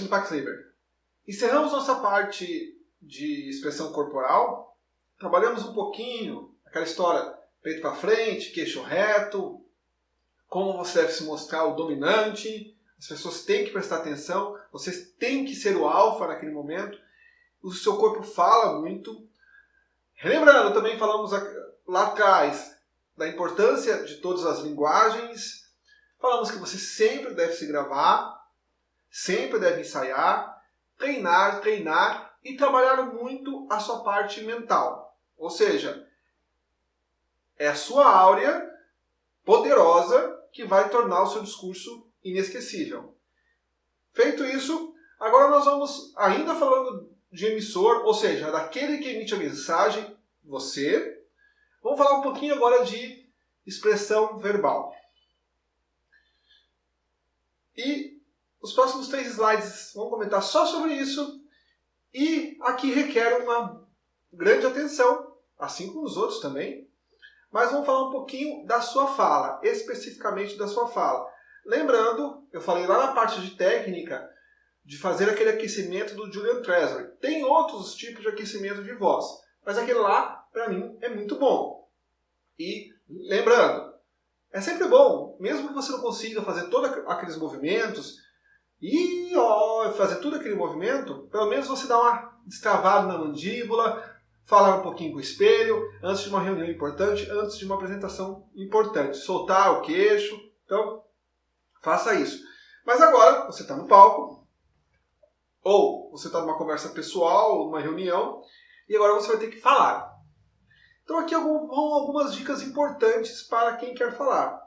Alexandre Paxleber. Encerramos nossa parte de expressão corporal. Trabalhamos um pouquinho aquela história peito para frente, queixo reto, como você deve se mostrar o dominante. As pessoas têm que prestar atenção, vocês têm que ser o alfa naquele momento. O seu corpo fala muito. Relembrando, também falamos lá atrás da importância de todas as linguagens. Falamos que você sempre deve se gravar, sempre deve ensaiar, treinar e trabalhar muito a sua parte mental. Ou seja, é a sua áurea poderosa que vai tornar o seu discurso inesquecível. Feito isso, agora nós vamos, ainda falando de emissor, ou seja, daquele que emite a mensagem, você. Vamos falar um pouquinho agora de expressão verbal. E os próximos 3 slides vão comentar só sobre isso. E aqui requer uma grande atenção, assim como os outros também. Mas vamos falar um pouquinho da sua fala, especificamente da sua fala. Lembrando, eu falei lá na parte de técnica, de fazer aquele aquecimento do Julian Treasure. Tem outros tipos de aquecimento de voz, mas aquele lá, para mim, é muito bom. E lembrando, é sempre bom, mesmo que você não consiga fazer todos aqueles movimentos, e fazer tudo aquele movimento, pelo menos você dá uma destravada na mandíbula, falar um pouquinho com o espelho, antes de uma reunião importante, antes de uma apresentação importante. Soltar o queixo, então faça isso. Mas agora, você está no palco, ou você está numa conversa pessoal, ou numa reunião, e agora você vai ter que falar. Então aqui vão algumas dicas importantes para quem quer falar.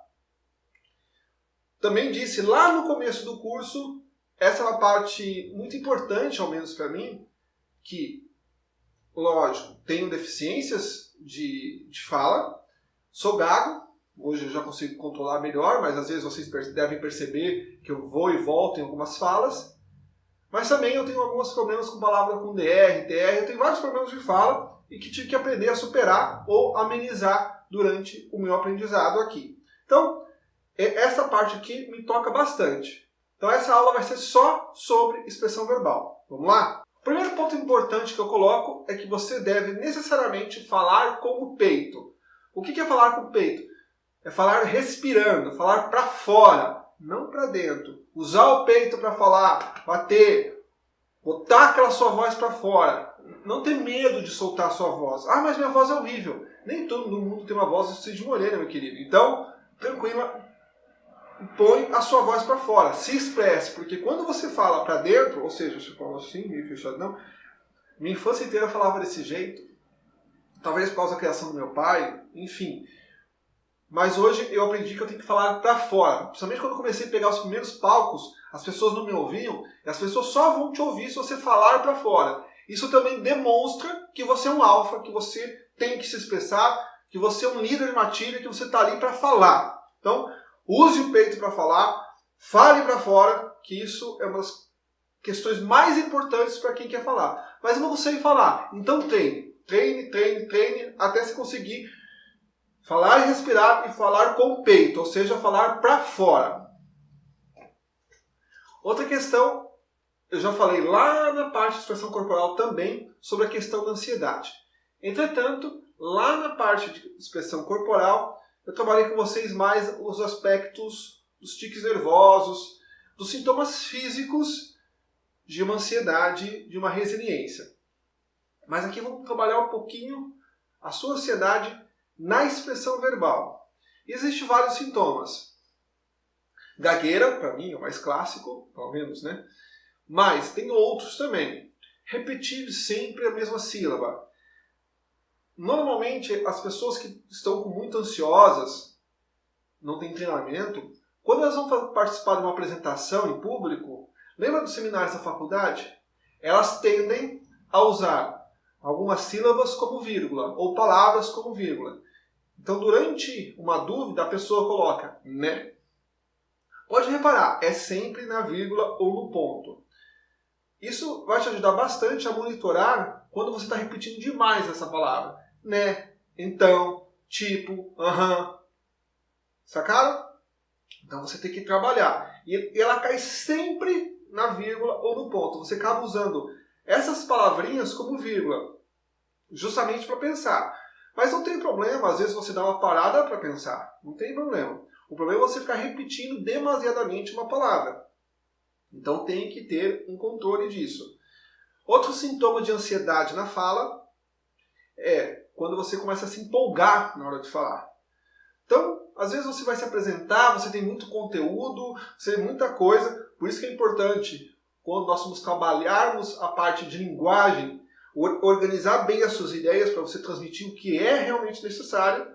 Também disse lá no começo do curso, essa é uma parte muito importante, ao menos para mim, que, lógico, tenho deficiências de fala, sou gago, hoje eu já consigo controlar melhor, mas às vezes vocês devem perceber que eu vou e volto em algumas falas. Mas também eu tenho alguns problemas com palavras com DR, TR, eu tenho vários problemas de fala e que tive que aprender a superar ou amenizar durante o meu aprendizado aqui. Então, essa parte aqui me toca bastante. Então essa aula vai ser só sobre expressão verbal. Vamos lá? O primeiro ponto importante que eu coloco é que você deve necessariamente falar com o peito. O que é falar com o peito? É falar respirando, falar para fora, não para dentro. Usar o peito para falar, bater, botar aquela sua voz para fora. Não ter medo de soltar a sua voz. Ah, mas minha voz é horrível. Nem todo mundo tem uma voz de Cid Moreira, meu querido. Então, tranquila, põe a sua voz para fora. Se expresse, porque quando você fala para dentro, ou seja, você fala assim, meio fechado, não. Minha infância inteira eu falava desse jeito. Talvez por causa da criação do meu pai, enfim. Mas hoje eu aprendi que eu tenho que falar para fora. Principalmente quando eu comecei a pegar os primeiros palcos, as pessoas não me ouviam, e as pessoas só vão te ouvir se você falar para fora. Isso também demonstra que você é um alfa, que você tem que se expressar, que você é um líder de matilha, que você está ali para falar. Então, use o peito para falar, fale para fora, que isso é uma das questões mais importantes para quem quer falar. Mas eu não sei falar, então treine, até se conseguir falar e respirar e falar com o peito, ou seja, falar para fora. Outra questão, eu já falei lá na parte de expressão corporal também sobre a questão da ansiedade. Entretanto, lá na parte de expressão corporal, eu trabalhei com vocês mais os aspectos dos tiques nervosos, dos sintomas físicos de uma ansiedade, de uma resiliência. Mas aqui vamos trabalhar um pouquinho a sua ansiedade na expressão verbal. Existem vários sintomas. Gagueira, para mim, é o mais clássico, pelo menos, né? Mas tem outros também. Repetir sempre a mesma sílaba. Normalmente, as pessoas que estão muito ansiosas, não têm treinamento, quando elas vão participar de uma apresentação em público, lembra dos seminários da faculdade? Elas tendem a usar algumas sílabas como vírgula, ou palavras como vírgula. Então, durante uma dúvida, a pessoa coloca né. Pode reparar, é sempre na vírgula ou no ponto. Isso vai te ajudar bastante a monitorar quando você está repetindo demais essa palavra. Né, então, tipo, aham. Sacaram? Então você tem que trabalhar. E ela cai sempre na vírgula ou no ponto. Você acaba usando essas palavrinhas como vírgula, justamente para pensar. Mas não tem problema, às vezes você dá uma parada para pensar. Não tem problema. O problema é você ficar repetindo demasiadamente uma palavra. Então tem que ter um controle disso. Outro sintoma de ansiedade na fala é quando você começa a se empolgar na hora de falar. Então, às vezes você vai se apresentar, você tem muito conteúdo, você tem muita coisa. Por isso que é importante, quando nós vamos trabalharmos a parte de linguagem, organizar bem as suas ideias para você transmitir o que é realmente necessário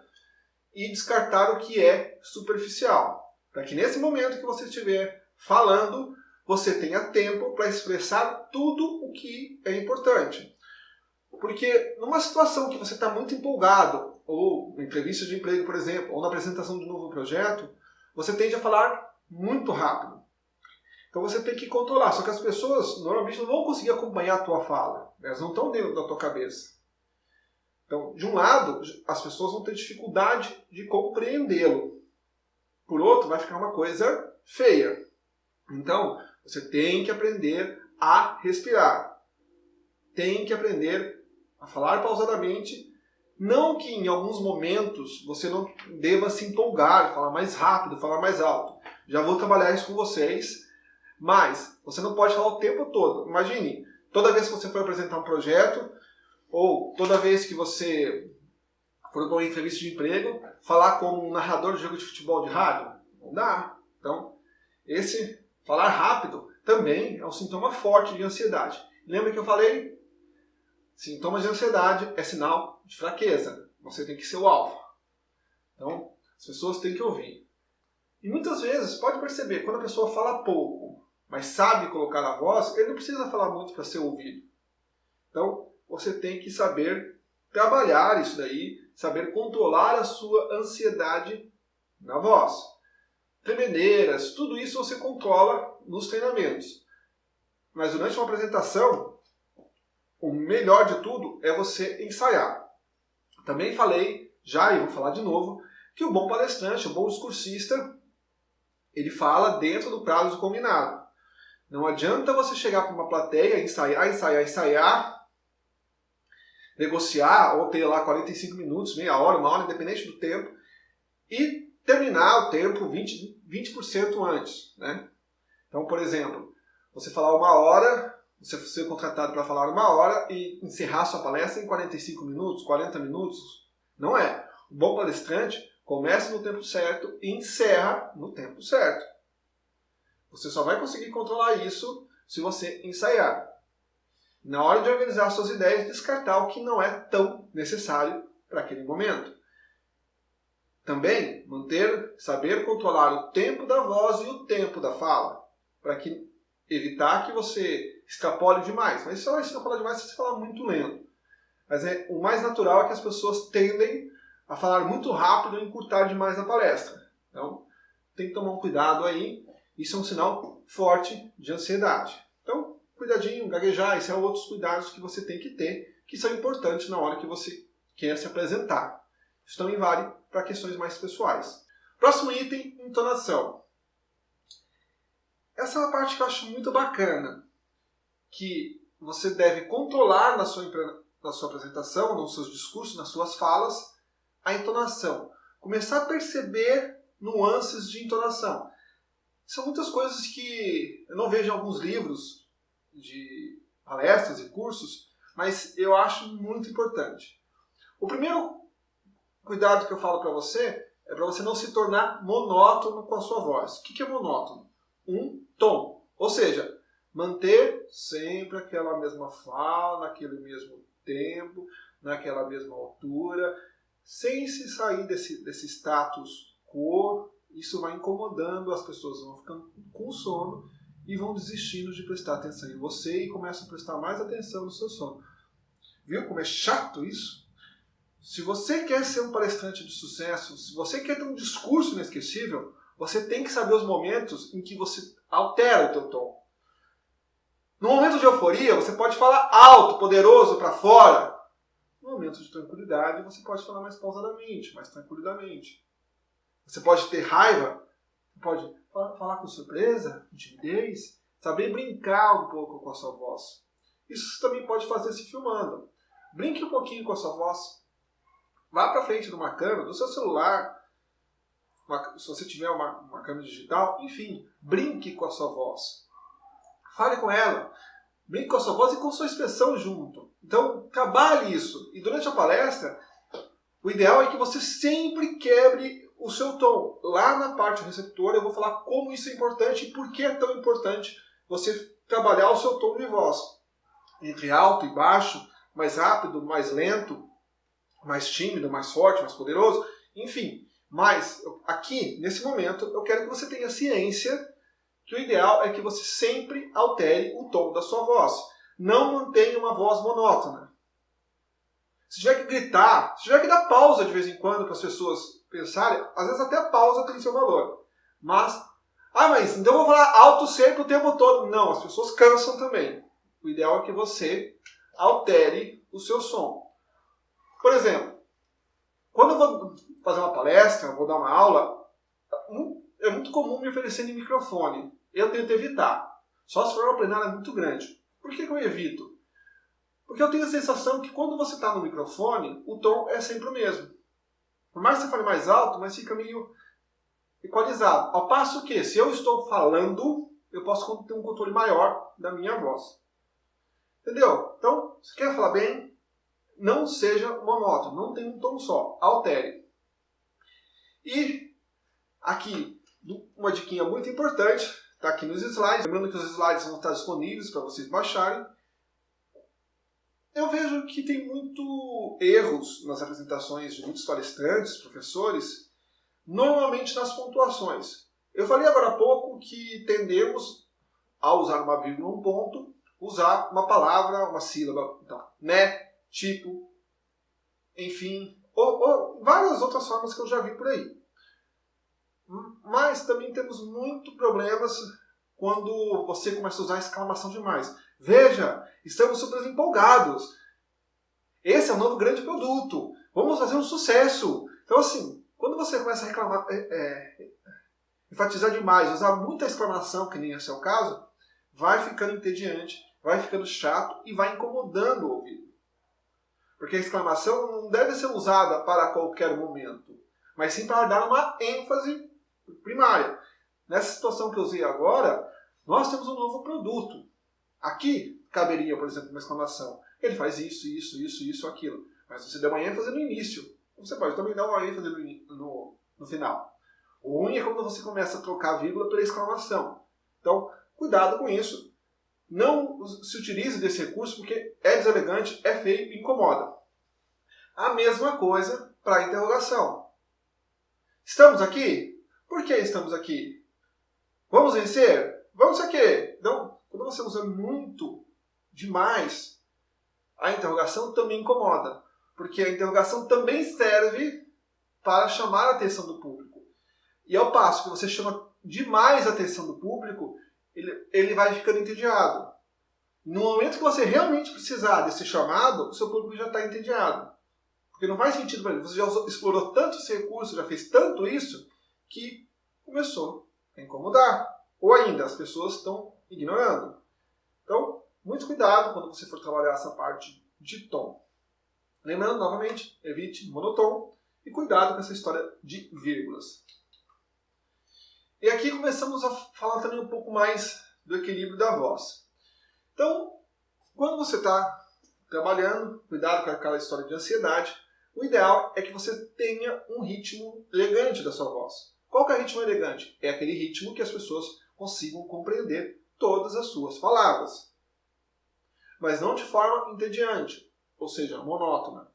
e descartar o que é superficial. Para que nesse momento que você estiver falando, você tenha tempo para expressar tudo o que é importante. Porque numa situação que você está muito empolgado, ou na entrevista de emprego, por exemplo, ou na apresentação de um novo projeto, você tende a falar muito rápido. Então você tem que controlar, só que as pessoas normalmente não vão conseguir acompanhar a tua fala. Elas não estão dentro da tua cabeça. Então, de um lado, as pessoas vão ter dificuldade de compreendê-lo. Por outro, vai ficar uma coisa feia. Então, você tem que aprender a respirar. Tem que aprender a falar pausadamente. Não que em alguns momentos você não deva se empolgar, falar mais rápido, falar mais alto. Já vou trabalhar isso com vocês. Mas você não pode falar o tempo todo. Imagine, toda vez que você for apresentar um projeto, ou toda vez que você for para uma entrevista de emprego, falar como um narrador de jogo de futebol de rádio. Não dá. Então, esse falar rápido também é um sintoma forte de ansiedade. Lembra que eu falei? Sintomas de ansiedade é sinal de fraqueza. Você tem que ser o alfa. Então, as pessoas têm que ouvir. E muitas vezes, pode perceber, quando a pessoa fala pouco, mas sabe colocar a voz, ele não precisa falar muito para ser ouvido. Então, você tem que saber trabalhar isso daí, saber controlar a sua ansiedade na voz. Tremedeiras, tudo isso você controla nos treinamentos. Mas durante uma apresentação, o melhor de tudo é você ensaiar. Também falei, já e vou falar de novo, que o bom palestrante, o bom discursista, ele fala dentro do prazo combinado. Não adianta você chegar para uma plateia, ensaiar, negociar, ou ter lá 45 minutos, meia hora, uma hora, independente do tempo, e terminar o tempo 20% antes. Né? Então, por exemplo, você falar uma hora, você ser contratado para falar uma hora e encerrar sua palestra em 45 minutos, 40 minutos. Não é. O bom palestrante começa no tempo certo e encerra no tempo certo. Você só vai conseguir controlar isso se você ensaiar. Na hora de organizar suas ideias, descartar o que não é tão necessário para aquele momento. Também saber controlar o tempo da voz e o tempo da fala, para evitar que você extrapole demais. Mas se você extrapolar demais, você fala muito lento. Mas o mais natural é que as pessoas tendem a falar muito rápido e encurtar demais a palestra. Então, tem que tomar um cuidado aí. Isso é um sinal forte de ansiedade. Então, cuidadinho, gaguejar, esses são outros cuidados que você tem que ter, que são importantes na hora que você quer se apresentar. Isso também vale para questões mais pessoais. Próximo item, entonação. Essa é uma parte que eu acho muito bacana, que você deve controlar na sua apresentação, nos seus discursos, nas suas falas, a entonação. Começar a perceber nuances de entonação. São muitas coisas que eu não vejo em alguns livros de palestras e cursos, mas eu acho muito importante. O primeiro cuidado que eu falo para você é para você não se tornar monótono com a sua voz. O que é monótono? Um tom. Ou seja, manter sempre aquela mesma fala, naquele mesmo tempo, naquela mesma altura, sem se sair desse status quo. Isso vai incomodando, as pessoas vão ficando com sono e vão desistindo de prestar atenção em você e começam a prestar mais atenção no seu sono. Viu como é chato isso? Se você quer ser um palestrante de sucesso, se você quer ter um discurso inesquecível, você tem que saber os momentos em que você altera o teu tom. No momento de euforia, você pode falar alto, poderoso, para fora. No momento de tranquilidade, você pode falar mais pausadamente, mais tranquilamente. Você pode ter raiva, pode falar com surpresa, com timidez. saber brincar um pouco com a sua voz. Isso você também pode fazer se filmando. Brinque um pouquinho com a sua voz. Vá para frente de uma câmera, do seu celular, se você tiver uma câmera digital, enfim, brinque com a sua voz. Fale com ela. Brinque com a sua voz e com sua expressão junto. Então, trabalhe isso. E durante a palestra, o ideal é que você sempre quebre o seu tom. Lá na parte receptora eu vou falar como isso é importante e por que é tão importante você trabalhar o seu tom de voz. Entre alto e baixo, mais rápido, mais lento, mais tímido, mais forte, mais poderoso, enfim. Mas aqui, nesse momento, eu quero que você tenha ciência que o ideal é que você sempre altere o tom da sua voz. Não mantenha uma voz monótona. Se tiver que gritar, se tiver que dar pausa de vez em quando para as pessoas pensarem, às vezes até a pausa tem seu valor. Mas então eu vou falar alto sempre o tempo todo. Não, as pessoas cansam também. O ideal é que você altere o seu som. Por exemplo, quando eu vou fazer uma palestra, vou dar uma aula, é muito comum me oferecerem microfone. Eu tento evitar. Só se for uma plenária muito grande. Por que eu evito? Porque eu tenho a sensação que quando você está no microfone, o tom é sempre o mesmo. Por mais que você fale mais alto, mas fica meio equalizado. Ao passo que, se eu estou falando, eu posso ter um controle maior da minha voz. Entendeu? Então, se quer falar bem, não seja monótono, não tenha um tom só. Altere. E aqui, uma diquinha muito importante, está aqui nos slides. Lembrando que os slides vão estar disponíveis para vocês baixarem. Eu vejo que tem muito erros nas apresentações de muitos palestrantes, professores, normalmente nas pontuações. Eu falei agora há pouco que tendemos, ao usar uma vírgula, um ponto, usar uma palavra, uma sílaba, então, né, tipo, enfim, ou várias outras formas que eu já vi por aí. Mas também temos muito problemas quando você começa a usar a exclamação demais. Veja, estamos super empolgados. Esse é o novo grande produto. Vamos fazer um sucesso. Então, assim, quando você começa a reclamar, enfatizar demais, usar muita exclamação, que nem esse é o caso, vai ficando entediante, vai ficando chato e vai incomodando o ouvido. Porque a exclamação não deve ser usada para qualquer momento, mas sim para dar uma ênfase primária. Nessa situação que eu usei agora, nós temos um novo produto. Aqui caberia, por exemplo, uma exclamação. Ele faz isso, isso, isso, isso, aquilo. Mas você deu uma ênfase no início. Você pode também dar uma ênfase no final. O ruim é quando você começa a trocar a vírgula pela exclamação. Então, cuidado com isso. Não se utilize desse recurso porque é deselegante, é feio e incomoda. A mesma coisa para a interrogação. Estamos aqui? Por que estamos aqui? Vamos vencer? Vamos a quê? Então, quando você usa muito, demais, a interrogação também incomoda. Porque a interrogação também serve para chamar a atenção do público. E ao passo que você chama demais a atenção do público, ele vai ficando entediado. No momento que você realmente precisar desse chamado, o seu público já está entediado. Porque não faz sentido para ele. Você já explorou tanto esse recurso, já fez tanto isso, que começou a incomodar. Ou ainda, as pessoas estão ignorando. Então, muito cuidado quando você for trabalhar essa parte de tom. Lembrando, novamente, evite monotom e cuidado com essa história de vírgulas. E aqui começamos a falar também um pouco mais do equilíbrio da voz. Então, quando você está trabalhando, cuidado com aquela história de ansiedade, o ideal é que você tenha um ritmo elegante da sua voz. Qual que é o ritmo elegante? É aquele ritmo que as pessoas consigam compreender todas as suas palavras. Mas não de forma entediante, ou seja, monótona.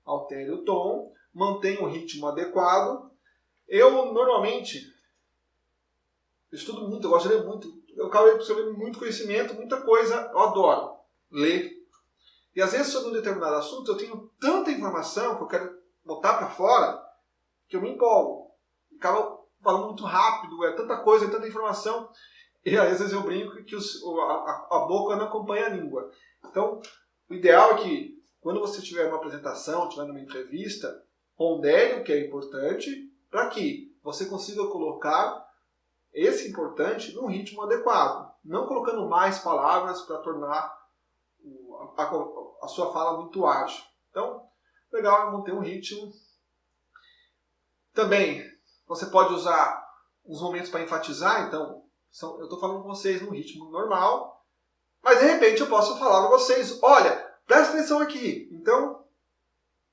Altere o tom, mantenha o ritmo adequado. Eu, normalmente, estudo muito, eu gosto de ler muito. Eu acabo absorvendo muito conhecimento, muita coisa, eu adoro ler. E às vezes sobre um determinado assunto eu tenho tanta informação que eu quero botar para fora que eu me empolgo. Acabo falando muito rápido, é tanta coisa, é tanta informação. E às vezes eu brinco que a boca não acompanha a língua. Então, o ideal é que quando você tiver uma apresentação, tiver numa entrevista, pondere o que é importante para que você consiga colocar esse importante, num ritmo adequado, não colocando mais palavras para tornar a sua fala muito ágil. Então, legal é manter um ritmo. Também, você pode usar uns momentos para enfatizar, então, eu estou falando com vocês num ritmo normal, mas de repente eu posso falar para vocês, olha, presta atenção aqui. Então,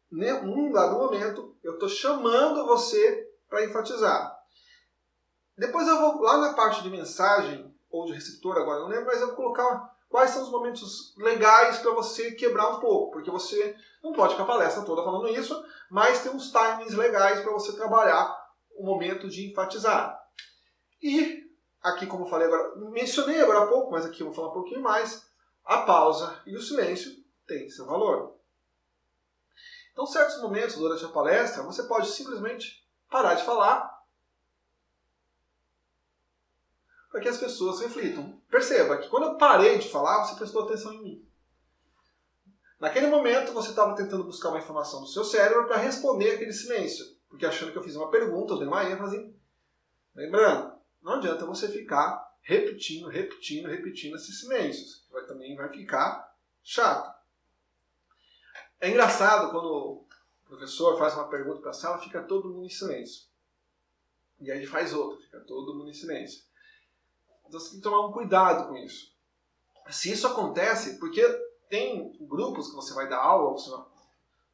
num dado momento, eu estou chamando você para enfatizar. Depois eu vou lá na parte de mensagem, ou de receptor, agora não lembro, mas eu vou colocar quais são os momentos legais para você quebrar um pouco, porque você não pode ficar a palestra toda falando isso, mas tem uns timings legais para você trabalhar o momento de enfatizar. E, aqui como eu falei agora, mencionei agora há pouco, mas aqui eu vou falar um pouquinho mais, a pausa e o silêncio têm seu valor. Então, certos momentos durante a palestra, você pode simplesmente parar de falar para que as pessoas reflitam. Perceba que quando eu parei de falar, você prestou atenção em mim. Naquele momento, você estava tentando buscar uma informação do seu cérebro para responder aquele silêncio, porque achando que eu fiz uma pergunta, eu dei uma ênfase. Lembrando, não adianta você ficar repetindo esses silêncios. Também vai ficar chato. É engraçado quando o professor faz uma pergunta para a sala, fica todo mundo em silêncio. E aí ele faz outra, fica todo mundo em silêncio. Então você tem que tomar um cuidado com isso. Se isso acontece, porque tem grupos que você vai dar aula,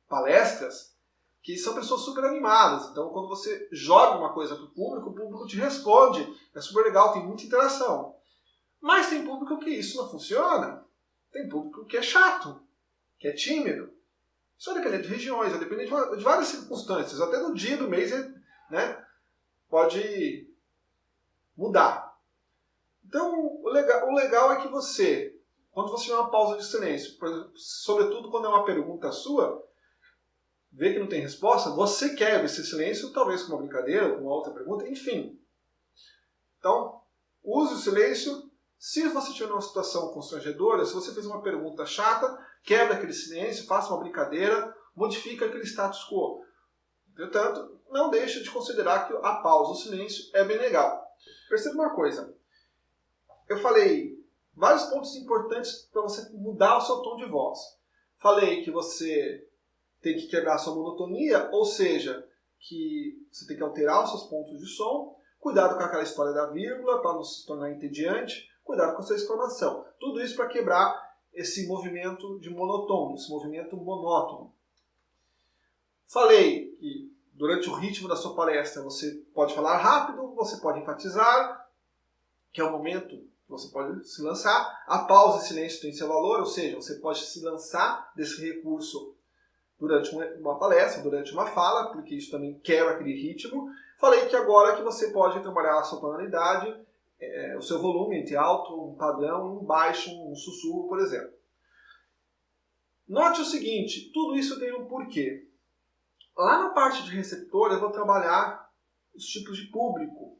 palestras, que são pessoas super animadas. Então quando você joga uma coisa para o público te responde. É super legal, tem muita interação. Mas tem público que isso não funciona. Tem público que é chato, que é tímido. Isso vai depender de regiões, vai depender de várias circunstâncias. Até do dia do mês, né, pode mudar. Então, o legal é que você, quando você tiver uma pausa de silêncio, por exemplo, sobretudo quando é uma pergunta sua, vê que não tem resposta, você quebra esse silêncio, talvez com uma brincadeira, com uma outra pergunta, enfim. Então, use o silêncio. Se você estiver numa situação constrangedora, se você fez uma pergunta chata, quebra aquele silêncio, faça uma brincadeira, modifica aquele status quo. Entretanto, não deixe de considerar que a pausa, o silêncio, é bem legal. Perceba uma coisa. Eu falei vários pontos importantes para você mudar o seu tom de voz. Falei que você tem que quebrar a sua monotonia, ou seja, que você tem que alterar os seus pontos de som. Cuidado com aquela história da vírgula, para não se tornar entediante. Cuidado com a sua exclamação. Tudo isso para quebrar esse movimento de monotônio, esse movimento monótono. Falei que durante o ritmo da sua palestra você pode falar rápido, você pode enfatizar, que é o momento que você pode se lançar. A pausa e silêncio tem seu valor, ou seja, você pode se lançar desse recurso durante uma palestra, durante uma fala, porque isso também quebra aquele ritmo. Falei que agora que você pode trabalhar a sua tonalidade, o seu volume entre alto, um padrão, um baixo, um sussurro, por exemplo. Note o seguinte, tudo isso tem um porquê. Lá na parte de receptor eu vou trabalhar os tipos de público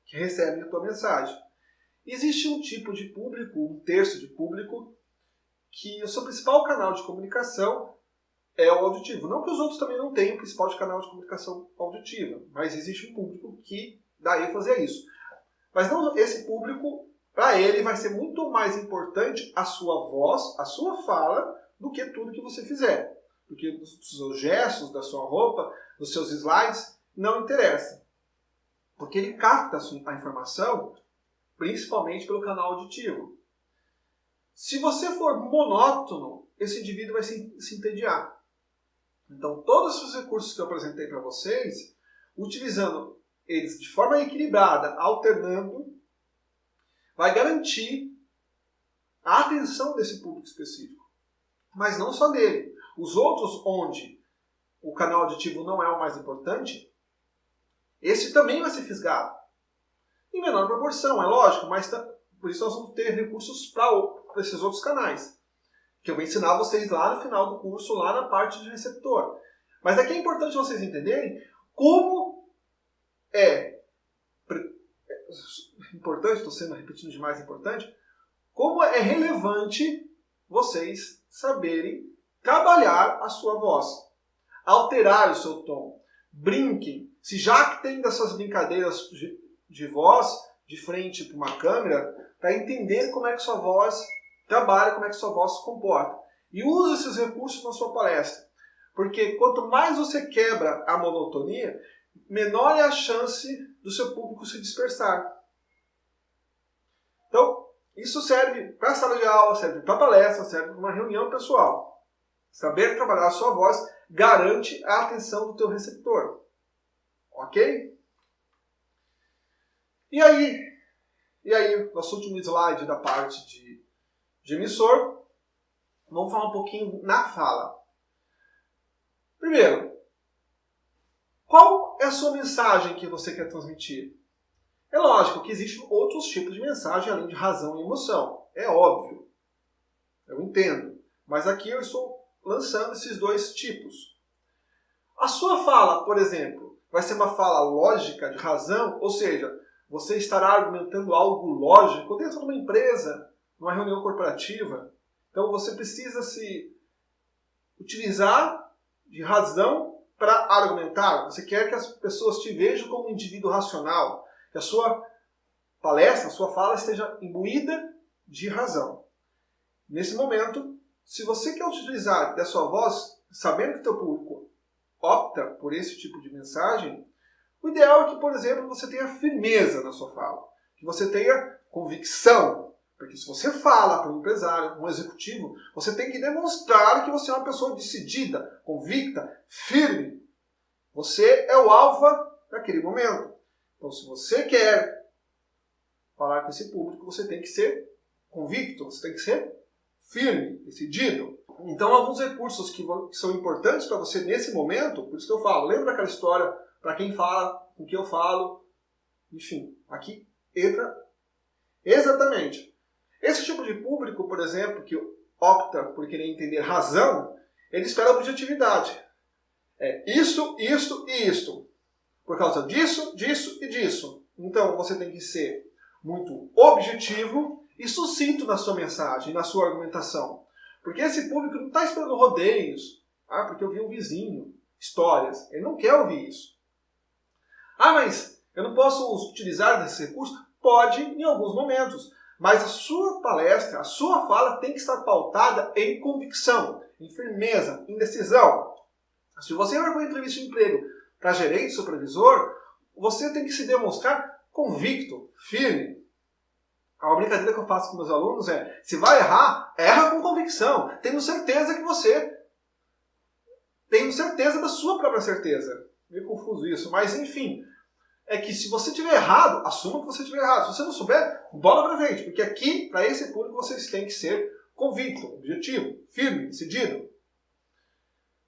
que recebem a tua mensagem. Existe um tipo de público, um terço de público, que o seu principal canal de comunicação é o auditivo. Não que os outros também não tenham o principal canal de comunicação auditiva, mas existe um público que dá ênfase a isso. Mas não, esse público, para ele, vai ser muito mais importante a sua voz, a sua fala, do que tudo que você fizer. Porque os seus gestos, da sua roupa, dos seus slides, não interessa. Porque ele capta a informação, principalmente pelo canal auditivo. Se você for monótono, esse indivíduo vai se entediar. Então, todos os recursos que eu apresentei para vocês, utilizando eles de forma equilibrada, alternando, vai garantir a atenção desse público específico. Mas não só dele. Os outros, onde o canal auditivo não é o mais importante, esse também vai ser fisgado. Em menor proporção, é lógico, mas por isso nós vamos ter recursos para esses outros canais, que eu vou ensinar vocês lá no final do curso, lá na parte de receptor. Mas aqui é importante vocês entenderem como é importante, estou sendo repetindo demais importante, como é relevante vocês saberem trabalhar a sua voz, alterar o seu tom, brinquem. Se já que tem dessas brincadeiras de voz, de frente para uma câmera para entender como é que sua voz trabalha, como é que sua voz se comporta. E use esses recursos na sua palestra. Porque quanto mais você quebra a monotonia, menor é a chance do seu público se dispersar. Então, isso serve para a sala de aula, serve para a palestra, serve para uma reunião pessoal. Saber trabalhar a sua voz garante a atenção do teu receptor. Ok? E aí, nosso último slide da parte de emissor, vamos falar um pouquinho na fala. Primeiro, qual é a sua mensagem que você quer transmitir? É lógico que existem outros tipos de mensagem além de razão e emoção. É óbvio. Eu entendo. Mas aqui eu estou lançando esses dois tipos. A sua fala, por exemplo, vai ser uma fala lógica, de razão, ou seja, você estará argumentando algo lógico dentro de uma empresa, numa reunião corporativa. Então você precisa se utilizar de razão para argumentar. Você quer que as pessoas te vejam como um indivíduo racional, que a sua palestra, a sua fala esteja imbuída de razão. Nesse momento, se você quer utilizar da sua voz, sabendo que o teu público opta por esse tipo de mensagem, o ideal é que, por exemplo, você tenha firmeza na sua fala, que você tenha convicção. Porque se você fala para um empresário, um executivo, você tem que demonstrar que você é uma pessoa decidida, convicta, firme. Você é o alfa naquele momento. Então, se você quer falar com esse público, você tem que ser convicto, você tem que ser firme, decidido. Então, alguns recursos que são importantes para você nesse momento, por isso que eu falo, lembra daquela história, para quem fala, com que eu falo, enfim, aqui entra exatamente. Esse tipo de público, por exemplo, que opta por querer entender razão, ele espera objetividade. É isto, isto e isto. Por causa disso, disso e disso. Então, você tem que ser muito objetivo e sucinto na sua mensagem, na sua argumentação. Porque esse público não está esperando rodeios. Ah, porque eu vi um vizinho. Histórias. Ele não quer ouvir isso. Ah, mas eu não posso utilizar desse recurso? Pode, em alguns momentos. Mas a sua palestra, a sua fala tem que estar pautada em convicção, em firmeza, em decisão. Se você vai para uma entrevista de emprego para gerente, supervisor, você tem que se demonstrar convicto, firme. A brincadeira que eu faço com meus alunos é, se vai errar, erra com convicção. Tenho certeza que você... Tenho certeza da sua própria certeza. Meio confuso isso, mas enfim... É que se você tiver errado, assuma que você tiver errado. Se você não souber, bola pra frente. Porque aqui, para esse público, vocês têm que ser convicto, objetivo, firme, decidido.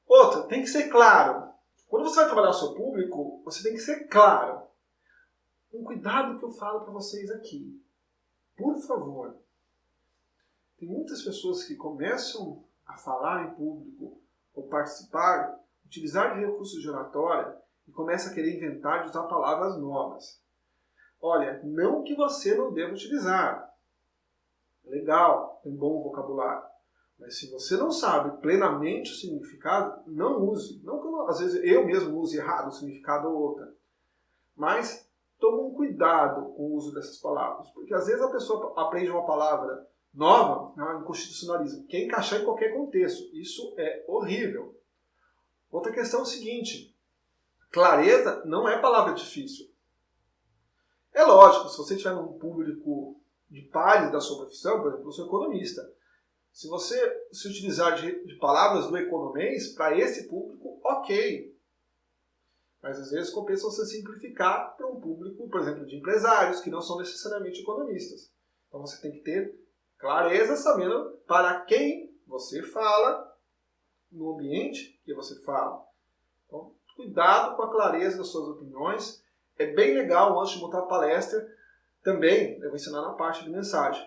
Outra, tem que ser claro. Quando você vai trabalhar o seu público, você tem que ser claro. Um cuidado que eu falo para vocês aqui. Por favor. Tem muitas pessoas que começam a falar em público ou participar, utilizar de recursos de oratória, e começa a querer inventar de usar palavras novas. Olha, não que você não deva utilizar. Legal, tem bom vocabulário. Mas se você não sabe plenamente o significado, não use. Não que às vezes eu mesmo use errado o significado ou outra. Mas tome um cuidado com o uso dessas palavras. Porque às vezes a pessoa aprende uma palavra nova, inconstitucionalismo, que é encaixar em qualquer contexto. Isso é horrível. Outra questão é o seguinte. Clareza não é palavra difícil. É lógico, se você tiver um público de pares da sua profissão, por exemplo, eu sou economista. Se você se utilizar de palavras do economês, para esse público, ok. Mas às vezes compensa você simplificar para um público, por exemplo, de empresários, que não são necessariamente economistas. Então você tem que ter clareza sabendo para quem você fala, no ambiente que você fala. Então, cuidado com a clareza das suas opiniões. É bem legal, antes de montar a palestra, também, eu vou ensinar na parte de mensagem,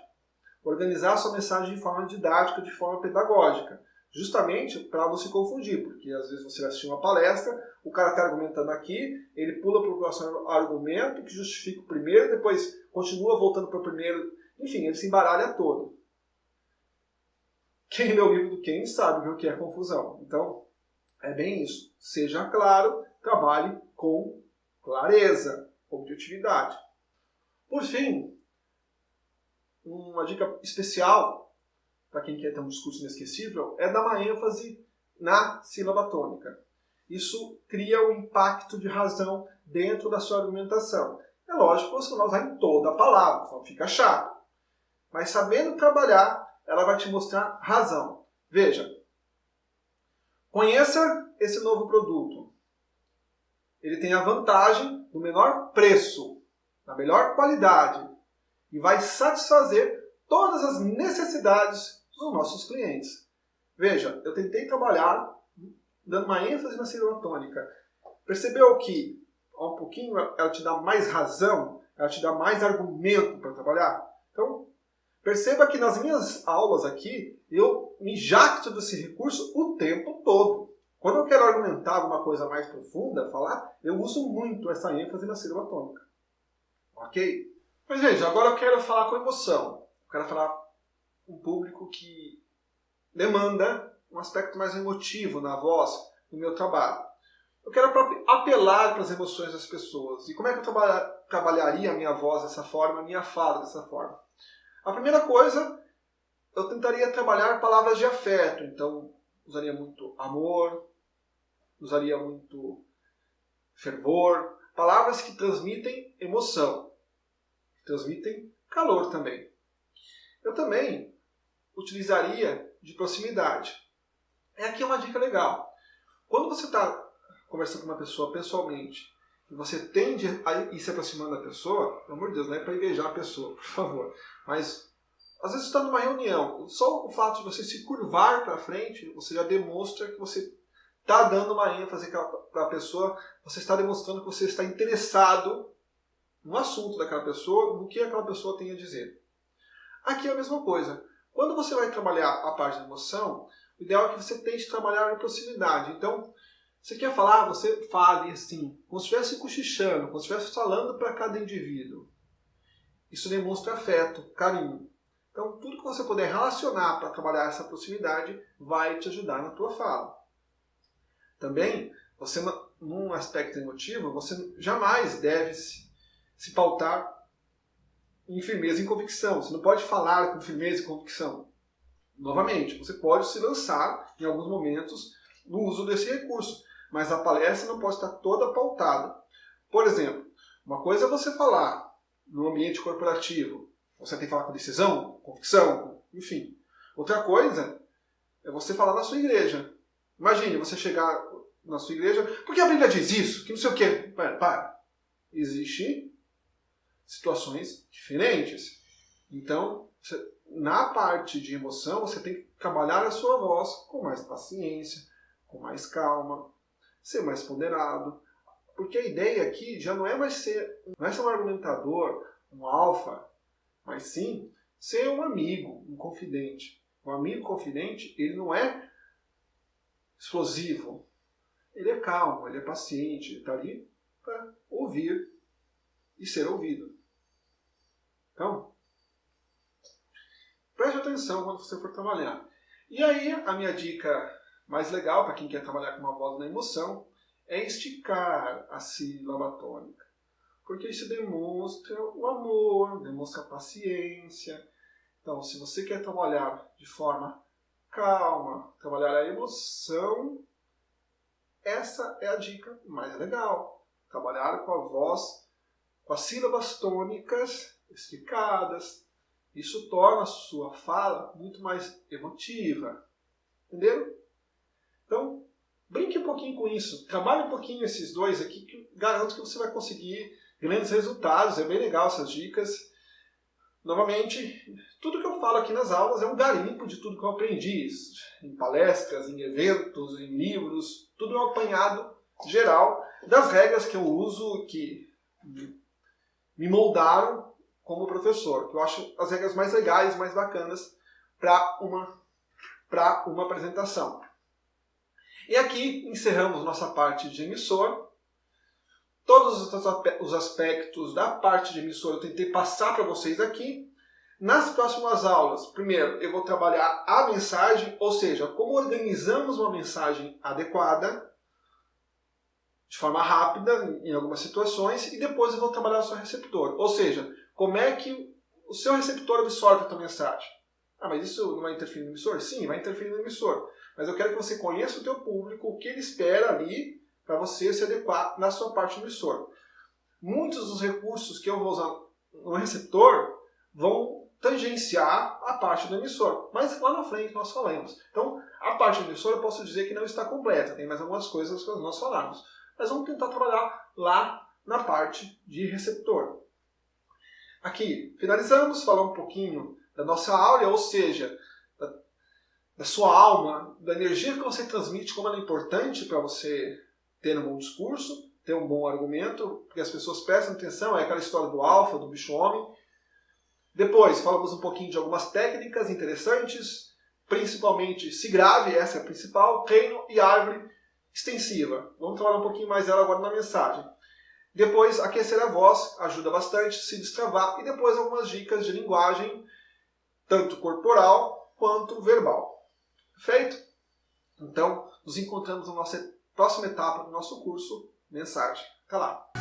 organizar a sua mensagem de forma didática, de forma pedagógica, justamente para não se confundir, porque às vezes você vai assistir uma palestra, o cara está argumentando aqui, ele pula para o próximo argumento, que justifica o primeiro, depois continua voltando para o primeiro, enfim, ele se embaralha todo. Quem lê o livro do Keynes sabe o que é confusão. Então, é bem isso. Seja claro, trabalhe com clareza, objetividade. Por fim, uma dica especial para quem quer ter um discurso inesquecível é dar uma ênfase na sílaba tônica. Isso cria um impacto de razão dentro da sua argumentação. É lógico que você não vai usar em toda a palavra, senão fica chato. Mas sabendo trabalhar, ela vai te mostrar razão. Veja, conheça esse novo produto. Ele tem a vantagem do menor preço, da melhor qualidade e vai satisfazer todas as necessidades dos nossos clientes. Veja, eu tentei trabalhar dando uma ênfase na sílaba tônica. Percebeu que um pouquinho ela te dá mais razão, ela te dá mais argumento para trabalhar? Então, perceba que nas minhas aulas aqui, eu me jacto desse recurso o tempo todo. Quando eu quero argumentar alguma coisa mais profunda, falar, eu uso muito essa ênfase na sílaba tônica. Ok? Mas veja, agora eu quero falar com emoção. Eu quero falar com um público que demanda um aspecto mais emotivo na voz, no meu trabalho. Eu quero apelar para as emoções das pessoas. E como é que eu trabalharia a minha voz dessa forma, a minha fala dessa forma? A primeira coisa, eu tentaria trabalhar palavras de afeto. Então, usaria muito amor, usaria muito fervor. Palavras que transmitem emoção, que transmitem calor também. Eu também utilizaria de proximidade. Aqui é uma dica legal. Quando você está conversando com uma pessoa pessoalmente, e você tende a ir se aproximando da pessoa, pelo amor de Deus, não é para invejar a pessoa, por favor. Mas, às vezes, você está numa reunião, só o fato de você se curvar para frente, você já demonstra que você está dando uma ênfase para a pessoa, você está demonstrando que você está interessado no assunto daquela pessoa, no que aquela pessoa tem a dizer. Aqui é a mesma coisa. Quando você vai trabalhar a parte da emoção, o ideal é que você tente trabalhar em proximidade. Então, você quer falar, você fale assim, como se estivesse cochichando, como se estivesse falando para cada indivíduo. Isso demonstra afeto, carinho. Então, tudo que você puder relacionar para trabalhar essa proximidade vai te ajudar na tua fala. Também, você, num aspecto emotivo, você jamais deve se pautar em firmeza e convicção. Você não pode falar com firmeza e convicção. Novamente, você pode se lançar em alguns momentos no uso desse recurso, mas a palestra não pode estar toda pautada. Por exemplo, uma coisa é você falar no ambiente corporativo, você tem que falar com decisão, convicção, enfim. Outra coisa é você falar na sua igreja. Imagine você chegar na sua igreja, porque a Bíblia diz isso, que não sei o quê. Para. Existem situações diferentes. Então, na parte de emoção, você tem que trabalhar a sua voz com mais paciência, com mais calma, ser mais ponderado. Porque a ideia aqui já não é mais ser um argumentador, um alfa, mas sim ser um amigo, um confidente. Um amigo confidente, ele não é explosivo. Ele é calmo, ele é paciente, ele está ali para ouvir e ser ouvido. Então, preste atenção quando você for trabalhar. E aí, a minha dica mais legal para quem quer trabalhar com uma voz na emoção é esticar a sílaba tônica. Porque isso demonstra o amor, demonstra a paciência. Então, se você quer trabalhar de forma calma, trabalhar a emoção, essa é a dica mais legal. Trabalhar com a voz, com as sílabas tônicas esticadas. Isso torna a sua fala muito mais emotiva. Entenderam? Então, brinque um pouquinho com isso. Trabalhe um pouquinho esses dois aqui, que garanto que você vai conseguir grandes resultados. É bem legal essas dicas. Novamente, tudo que eu falo aqui nas aulas é um garimpo de tudo que eu aprendi. Em palestras, em eventos, em livros. Tudo é um apanhado geral das regras que eu uso, que me moldaram como professor. Que eu acho as regras mais legais, mais bacanas para uma apresentação. E aqui encerramos nossa parte de emissor. Todos os aspectos da parte de emissor eu tentei passar para vocês aqui. Nas próximas aulas, primeiro eu vou trabalhar a mensagem, ou seja, como organizamos uma mensagem adequada, de forma rápida, em algumas situações, e depois eu vou trabalhar o seu receptor. Ou seja, como é que o seu receptor absorve a tua mensagem. Ah, mas isso não vai interferir no emissor? Sim, vai interferir no emissor. Mas eu quero que você conheça o teu público, o que ele espera ali, para você se adequar na sua parte do emissor. Muitos dos recursos que eu vou usar no receptor vão tangenciar a parte do emissor. Mas lá na frente nós falamos. Então, a parte do emissor eu posso dizer que não está completa. Tem mais algumas coisas que nós falamos. Mas vamos tentar trabalhar lá na parte de receptor. Aqui, finalizamos, falar um pouquinho da nossa áurea, ou seja, da sua alma, da energia que você transmite, como ela é importante para você ter um bom discurso, ter um bom argumento, porque as pessoas prestam atenção, é aquela história do alfa, do bicho-homem. Depois, falamos um pouquinho de algumas técnicas interessantes, principalmente se grave, essa é a principal, reino e árvore extensiva. Vamos trabalhar um pouquinho mais dela agora na mensagem. Depois, aquecer a voz, ajuda bastante, se destravar, e depois algumas dicas de linguagem, tanto corporal quanto verbal. Feito? Então, nos encontramos na nossa próxima etapa do nosso curso Mensagem. Até lá!